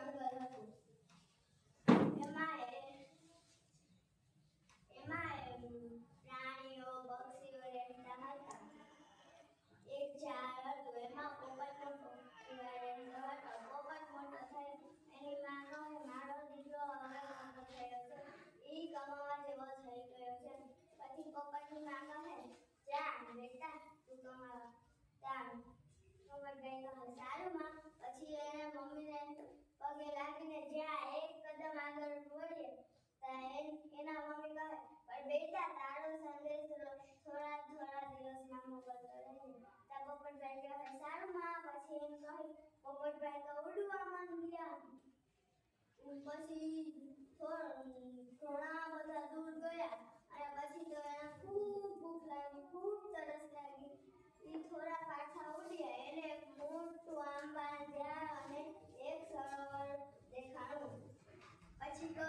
જંગલ હતું. એમાં પ્રાણીઓ પક્ષીઓ રહેતા હતા. એક ઝાડ હતું એમાં પોપટ રહેતો હતો. પોપટ મોટો થયો એની માં કહે મારો દીકરો હવે મોટો થયો છે એ કમાવા જેવો થઈ ગયો છે. પછી પોપટની માં કહે જા બેટા તું કમાવા જા. પોપટભાઈ કહે સારું માં. પછી એને મમ્મીને પગે લાગીને જ્યાં એક કદમ આગળ વળીએ એના મમ્મી કહે પણ બેટા તારો સંદેશ થોડા દિવસમાં મોકલતો રહેજે. ત્યાં પોપટભાઈ કહે સારું માં. પછી એમ કહી પોપટભાઈ તો ઉડવા માંડ્યા. પછી ઘણા બધા દૂર ગયા અને પછી તો એને ખૂબ ભૂખ લાગી, ખૂબ તરસ લાગી. એ થોડા પાછા ઉડ્યા એને એક મોટું આંબા ઝાડ અને એક સરોવર દેખાણું. પછી કહે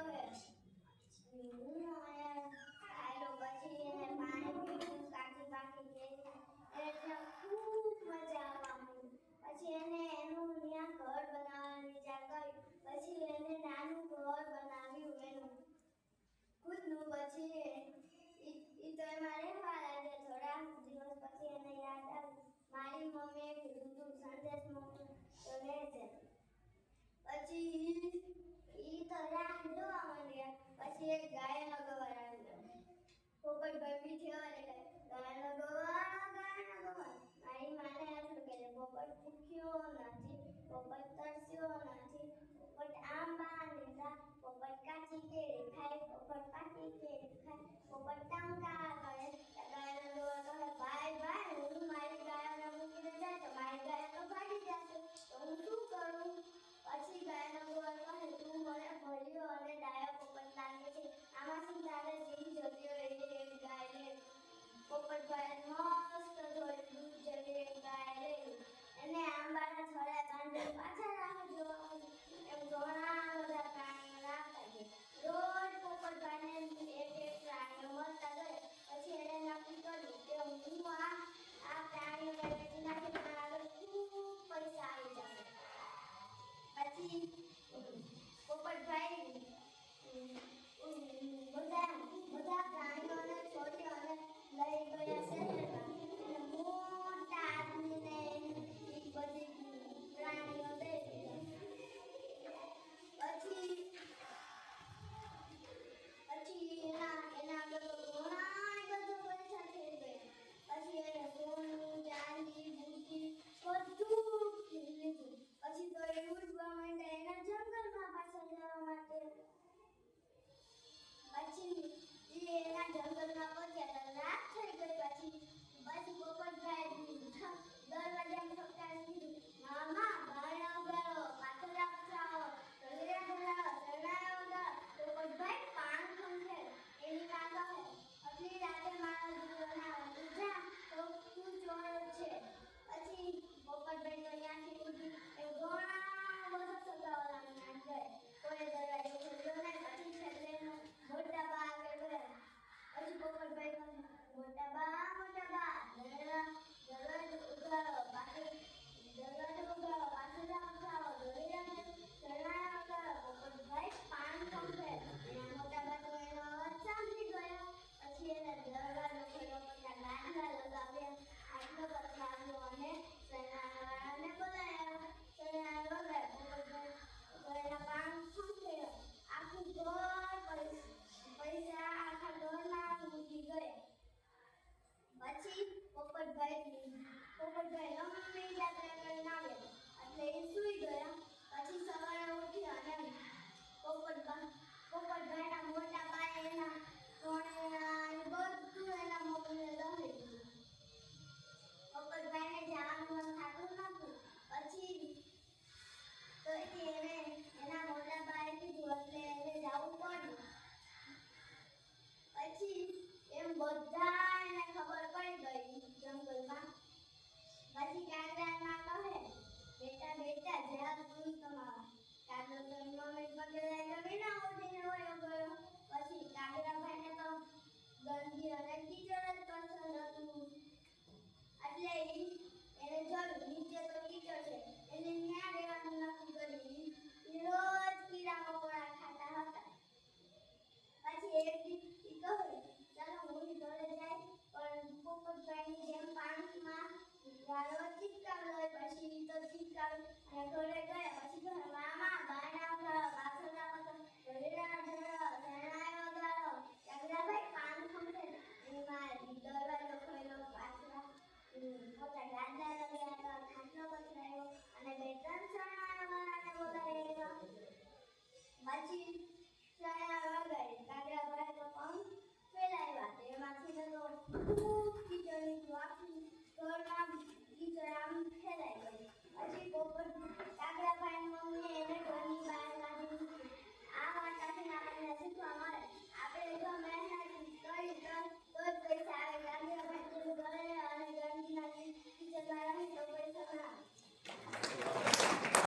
હું આયલો. પછી એને પાણી પીધું, કાચી પાકી કેરી એટલે ખૂબ મજા આવવા માંડી. પછી એને એનું ત્યાં ઘર બનાવવાનો વિચાર કર્યો. પછી એને નાનું ઘર બનાવ્યું એનું ખુદનું. પછી ઈ તો એમાં રહેવા લાગ્યા. થોડા દિવસ પછી એને યાદ આવ્યું મારી મમ્મીએ કીધું તું સંદેશ મોકલ તો લેજે. પછી ઈ તો રાહ જોવા માંડ્યા. પછી એક ગાયનો ગવાર આવ્યો. પોપટભાઈ પીઠે વળે ગાયનો ગવાર મારી માને આટલું કે પોપટ ભૂખ્યો નથી, પોપટ તરસ્યો નથી, પોપટ આંબા લીધા, પોપટ કાચી કેરી ખાય, પોપટ પાકી કેરી ખાય, પોપટ ટંકા કરે. ગાયનો ગવાર કહે ભાઈ હું મારી ગાયોને મૂકીને જાય તો મારી ગાય તો ભાગી જશે તો હું શું કરું? પછી ગાયનો ગવાર કહે તું મને ભર્યો અને ડાયો પોપટ લાગે છે. આમાંથી તારે જે જોતી હોય એ ગાય લે. આવી અને ઘરે ગયા